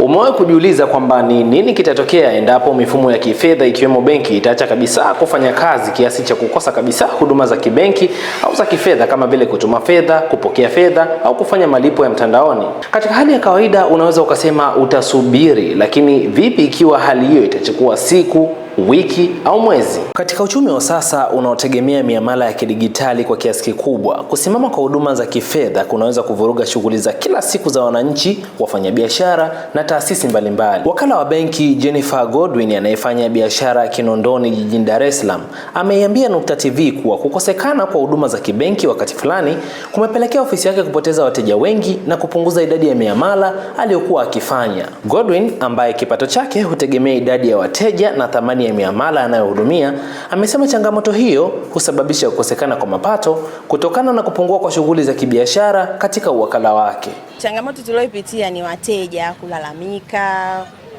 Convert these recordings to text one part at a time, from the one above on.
Umewahi kujiuliza kwamba ni nini kitatokea endapo mifumo ya kifedha ikiwemo benki itaacha kabisa kufanya kazi kiasi cha kukosa kabisa huduma za kibenki au za kifedha kama vile kutuma fedha, kupokea fedha au kufanya malipo ya mtandaoni? Katika hali ya kawaida unaweza ukasema utasubiri, lakini vipi ikiwa hali hiyo itachukua siku, wiki au mwezi? Katika uchumi wa sasa unaotegemea miamala ya kidigitali kwa kiasi kikubwa, kusimama kwa huduma za kifedha kunaweza kuvuruga shughuli za kila siku za wananchi, wafanyabiashara na taasisi mbalimbali. Wakala wa benki Jennifer Godwin anayefanya biashara Kinondoni jijini Dar es Salaam ameiambia Nukta TV kuwa kukosekana kwa huduma za kibenki wakati fulani kumepelekea ofisi yake kupoteza wateja wengi na kupunguza idadi ya miamala aliyokuwa akifanya. Godwin, ambaye kipato chake hutegemea idadi ya wateja na thamani ya miamala anayohudumia, amesema changamoto hiyo husababisha kukosekana kwa mapato kutokana na kupungua kwa shughuli za kibiashara katika uwakala wake. Changamoto tuliyoipitia ni wateja kulalamika,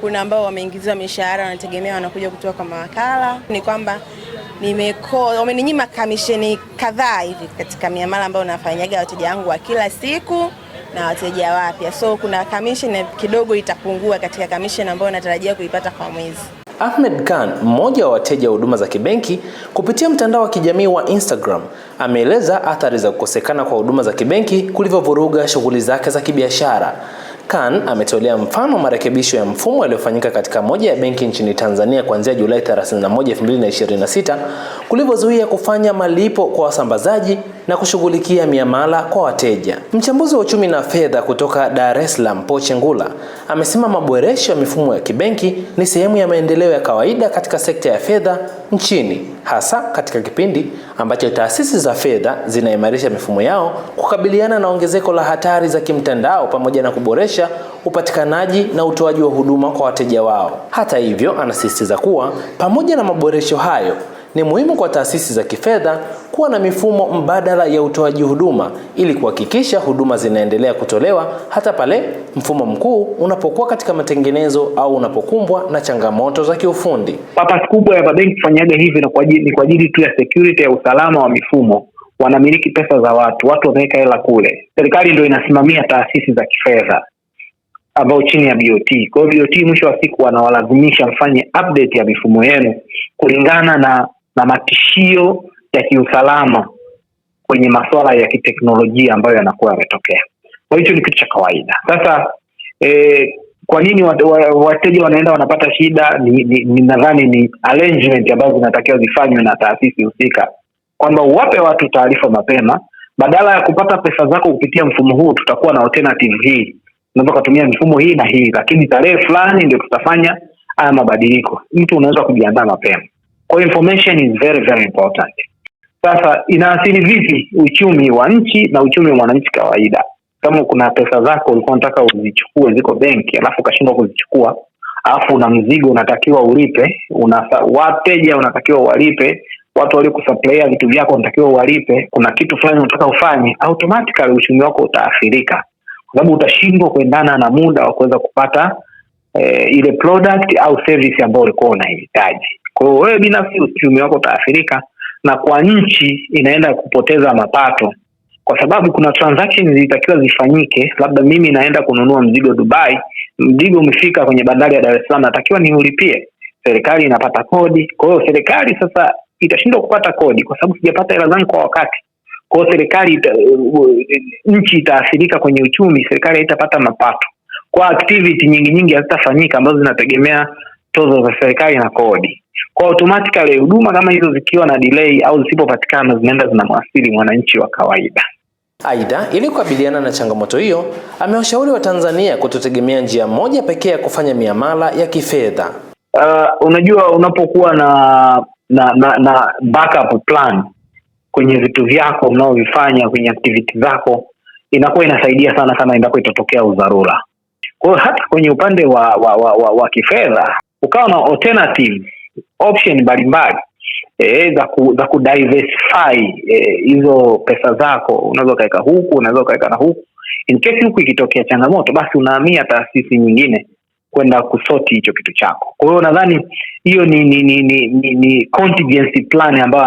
kuna ambao wameingiziwa mishahara wanategemea wanakuja kutoka kwa mawakala. Ni kwamba wameninyima kamisheni kadhaa hivi katika miamala ambayo nafanyaga wateja wangu wa kila siku na wateja wapya. So kuna kamisheni kidogo itapungua katika kamisheni ambayo natarajia kuipata kwa mwezi. Ahmed Khan, mmoja wa wateja wa huduma za kibenki, kupitia mtandao wa kijamii wa Instagram, ameeleza athari za kukosekana kwa huduma za kibenki kulivyovuruga shughuli zake za kibiashara. Khan ametolea mfano marekebisho ya mfumo yaliyofanyika katika moja ya benki nchini Tanzania kuanzia Julai 31, 2026 kulivyozuia kufanya malipo kwa wasambazaji na kushughulikia miamala kwa wateja. Mchambuzi wa uchumi na fedha kutoka Dar es Salaam, Poche Ngula, amesema maboresho ya mifumo ya kibenki ni sehemu ya maendeleo ya kawaida katika sekta ya fedha nchini, hasa katika kipindi ambacho taasisi za fedha zinaimarisha mifumo yao kukabiliana na ongezeko la hatari za kimtandao pamoja na kuboresha upatikanaji na utoaji wa huduma kwa wateja wao. Hata hivyo, anasisitiza kuwa pamoja na maboresho hayo, ni muhimu kwa taasisi za kifedha kuwa na mifumo mbadala ya utoaji huduma ili kuhakikisha huduma zinaendelea kutolewa hata pale mfumo mkuu unapokuwa katika matengenezo au unapokumbwa na changamoto za kiufundi. Purpose kubwa ya mabenki kufanyaga hivi ni kwa ajili tu ya security, ya usalama wa mifumo. Wanamiliki pesa za watu wameweka hela kule. Serikali ndio inasimamia taasisi za kifedha ambao chini ya BOT. Kwa hiyo BOT mwisho wa siku wanawalazimisha mfanye update ya mifumo yenu kulingana na matishio ya kiusalama kwenye masuala ya kiteknolojia ambayo yanakuwa yametokea. Kwa hiyo ni kitu cha kawaida. Sasa kwa nini wateja wanaenda wanapata shida? Nadhani ni arrangement ambazo zinatakiwa zifanywe na taasisi husika, kwamba uwape watu taarifa mapema, badala ya kupata pesa zako kupitia mfumo huu tutakuwa na alternative hii. Unaweza kutumia mifumo hii na hii, lakini tarehe fulani ndio tutafanya haya mabadiliko. Mtu unaweza kujiandaa mapema. Kwa information is very very important. Sasa inaathiri vipi uchumi wa nchi na uchumi wa mwananchi kawaida? Kama kuna pesa zako ulikuwa unataka uzichukue ziko benki, alafu ukashindwa kuzichukua, alafu una mzigo unatakiwa ulipe, wateja unatakiwa walipe, watu waliokusupply vitu vyako unatakiwa walipe, kuna kitu fulani unataka ufanye, automatically uchumi wako utaathirika, kwa sababu utashindwa kuendana na muda wa kuweza kupata ile product au service ambayo ulikuwa unahitaji. Kwa hiyo wewe binafsi uchumi wako utaathirika, na kwa nchi inaenda kupoteza mapato, kwa sababu kuna transactions zilitakiwa zifanyike. Labda mimi naenda kununua mzigo Dubai, mzigo umefika kwenye bandari ya Dar es Salaam, natakiwa niulipie. Serikali inapata kodi. Kwa hiyo serikali sasa itashindwa kupata kodi kwa sababu sijapata hela zangu kwa wakati. Kwa hiyo serikali nchi itaathirika kwenye uchumi, serikali haitapata mapato. Kwa activity nyingi hazitafanyika ambazo zinategemea tozo za serikali na kodi. Kwa automatically huduma kama hizo zikiwa na delay au zisipopatikana zinaenda zinamwathiri mwananchi wa kawaida. Aidha, ili kukabiliana na changamoto hiyo, amewashauri Watanzania kutotegemea njia moja pekee ya kufanya miamala ya kifedha. Unajua, unapokuwa na backup plan kwenye vitu vyako unaovifanya, kwenye activity zako, inakuwa inasaidia sana endapo itatokea udharura. Kwa hiyo hata kwenye upande wa kifedha ukawa na alternative option mbalimbali za kudiversify hizo pesa zako. Unaweza kaeka huku, unaweza kaeka na huku. In case huku ikitokea changamoto, basi unahamia taasisi nyingine kwenda kusoti hicho kitu chako. Kwa hiyo nadhani hiyo ni contingency plan ambayo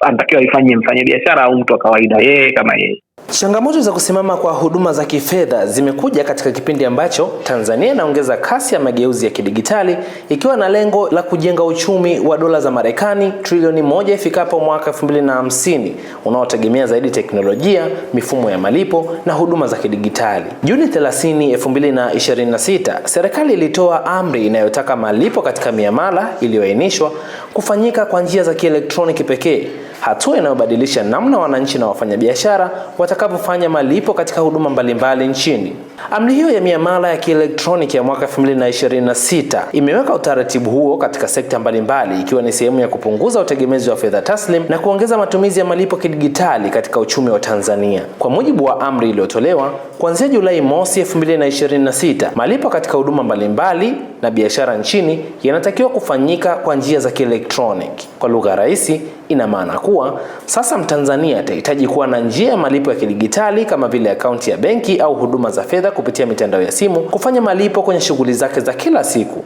anatakiwa ifanye mfanyabiashara au mtu wa kawaida yeye kama yeye. Changamoto za kusimama kwa huduma za kifedha zimekuja katika kipindi ambacho Tanzania inaongeza kasi ya mageuzi ya kidigitali ikiwa na lengo la kujenga uchumi wa dola za Marekani trilioni 1 ifikapo mwaka 2050 unaotegemea zaidi teknolojia, mifumo ya malipo na huduma za kidigitali. Juni 30, 2026, serikali ilitoa amri inayotaka malipo katika miamala iliyoainishwa kufanyika kwa njia za kielektroniki pekee, hatua inayobadilisha namna wananchi na wafanyabiashara watakavyofanya malipo katika huduma mbalimbali nchini. Amri hiyo ya miamala ya kielektroniki ya mwaka 2026 imeweka utaratibu huo katika sekta mbalimbali, ikiwa ni sehemu ya kupunguza utegemezi wa fedha taslim na kuongeza matumizi ya malipo kidigitali katika uchumi wa Tanzania. Kwa mujibu wa amri iliyotolewa, kuanzia Julai mosi 2026, malipo katika huduma mbalimbali na biashara nchini yanatakiwa kufanyika kwa njia za kielektroniki. Kwa lugha rahisi, ina maana kuwa sasa Mtanzania atahitaji kuwa na njia ya malipo ya kidigitali kama vile akaunti ya benki au huduma za fedha kupitia mitandao ya simu kufanya malipo kwenye shughuli zake za kila siku.